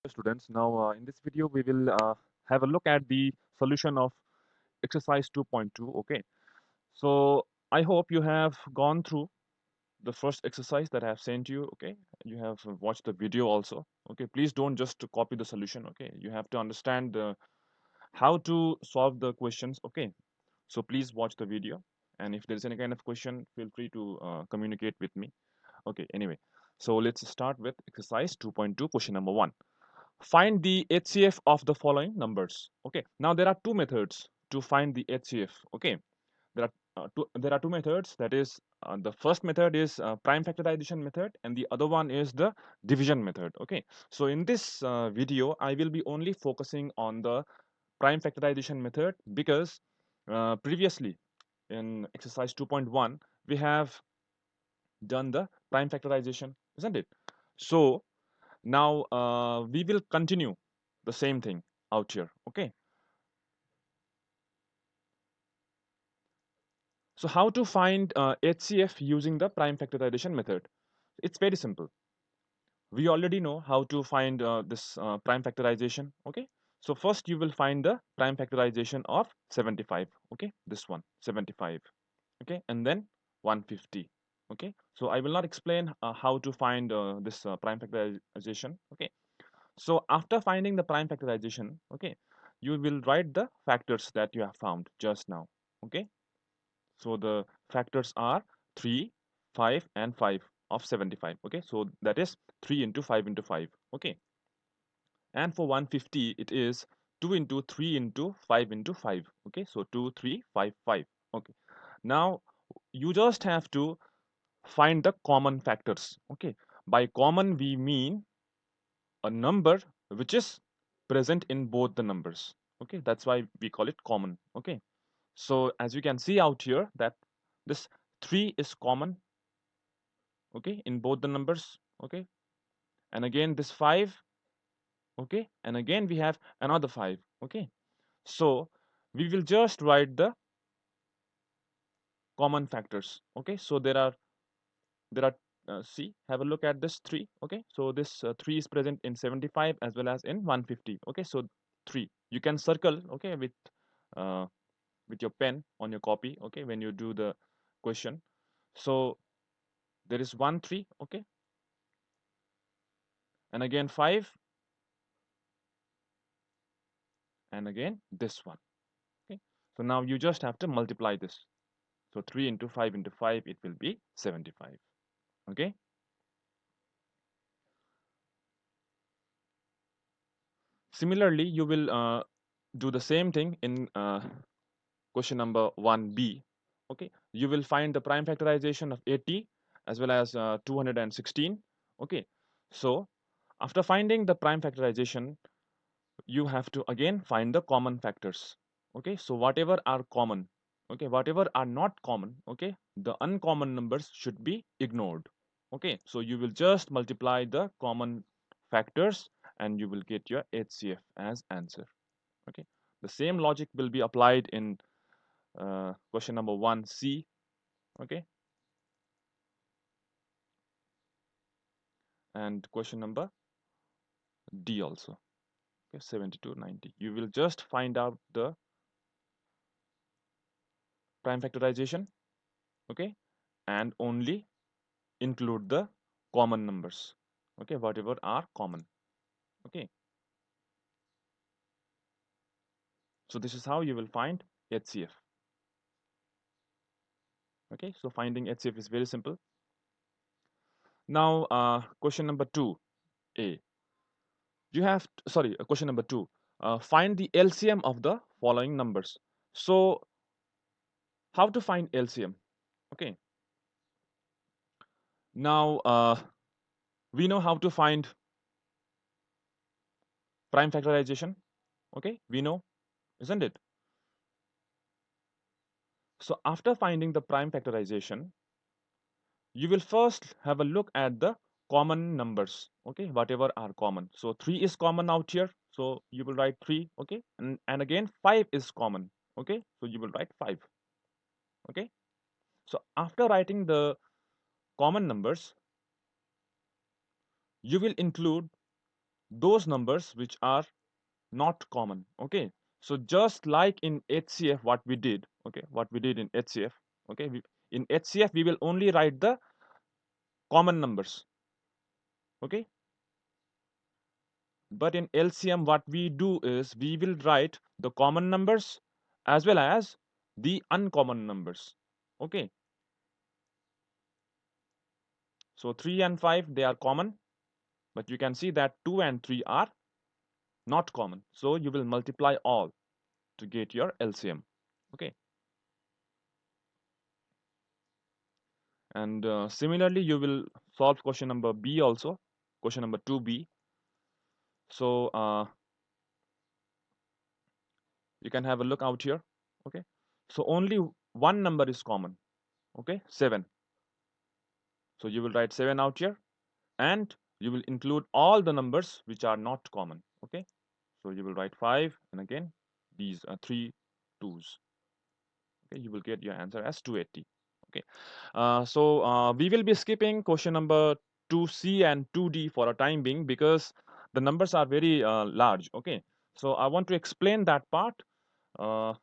students. Now, in this video, we will have a look at the solution of exercise 2.2. Okay, so I hope you have gone through the first exercise that I have sent you. Okay, you have watched the video also. Okay, please don't just copy the solution. Okay, you have to understand how to solve the questions. Okay, so please watch the video, and if there is any kind of question, feel free to communicate with me. Okay, anyway, so let's start with exercise 2.2, question number 1. Find the HCF of the following numbers. Okay, now there are two methods to find the HCF. Okay, there are two methods. That is, the first method is prime factorization method, and the other one is the division method. Okay, so in this video, I will be only focusing on the prime factorization method because previously in exercise 2.1 we have done the prime factorization, isn't it? So now we will continue the same thing out here. Okay, so how to find HCF using the prime factorization method? It's very simple. We already know how to find this prime factorization. Okay, so first you will find the prime factorization of 75. Okay, this one 75. Okay, and then 150. Okay, so I will not explain how to find this prime factorization. Okay, so after finding the prime factorization, okay, you will write the factors that you have found just now. Okay, so the factors are 3, 5, and 5 of 75. Okay, so that is 3 into 5 into 5. Okay, and for 150, it is 2 into 3 into 5 into 5. Okay, so 2, 3, 5, 5. Okay, now you just have to find the common factors. Okay, by common, we mean a number which is present in both the numbers. Okay, that's why we call it common. Okay, so as you can see out here that this 3 is common, okay, in both the numbers. Okay, and again this 5. Okay, and again we have another 5. Okay, so we will just write the common factors. Okay, so there are see, have a look at this 3. Okay, so this 3 is present in 75 as well as in 150. Okay, so 3 you can circle, okay, uh, with your pen on your copy, okay, when you do the question. So there is 1 3. Okay, and again 5, and again this one. Okay, so now you just have to multiply this. So 3 into 5 into 5, it will be 75. Okay, similarly you will do the same thing in question number 1b. Okay, you will find the prime factorization of 80 as well as 216. Okay, so after finding the prime factorization, you have to again find the common factors. Okay, so whatever are common, okay, whatever are not common, okay, the uncommon numbers should be ignored. Okay, so you will just multiply the common factors and you will get your HCF as answer. Okay, the same logic will be applied in question number 1c. Okay, and question number D also. Okay, 72 90. You will just find out the prime factorization. Okay, and only include the common numbers. Okay, whatever are common. Okay, so this is how you will find HCF. Okay, so finding HCF is very simple. Now question number 2a, you have sorry, question number 2, find the LCM of the following numbers. So how to find LCM? Okay, now we know how to find prime factorization. Okay, we know, isn't it? So after finding the prime factorization, you will first have a look at the common numbers. Okay, whatever are common. So 3 is common out here, so you will write 3. Okay, and again 5 is common. Okay, so you will write 5. Okay, so after writing the common numbers, you will include those numbers which are not common. Okay, so just like in HCF, what we did, okay, what we did in HCF, okay, in HCF we will only write the common numbers, okay, but in LCM what we do is we will write the common numbers as well as the uncommon numbers. Okay, so 3 and 5 they are common, but you can see that 2 and 3 are not common, so you will multiply all to get your LCM. Okay, and similarly you will solve question number B also, question number 2B. So you can have a look out here. Okay, so only one number is common, okay, 7. So you will write 7 out here, and you will include all the numbers which are not common. Okay, so you will write 5, and again these are 3 2s. Okay, you will get your answer as 280. Okay, so we will be skipping question number 2C and 2D for a time being because the numbers are very large. Okay, so I want to explain that part uh,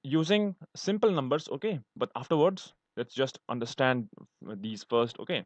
using simple numbers. Okay, but afterwards let's just understand these first. Okay,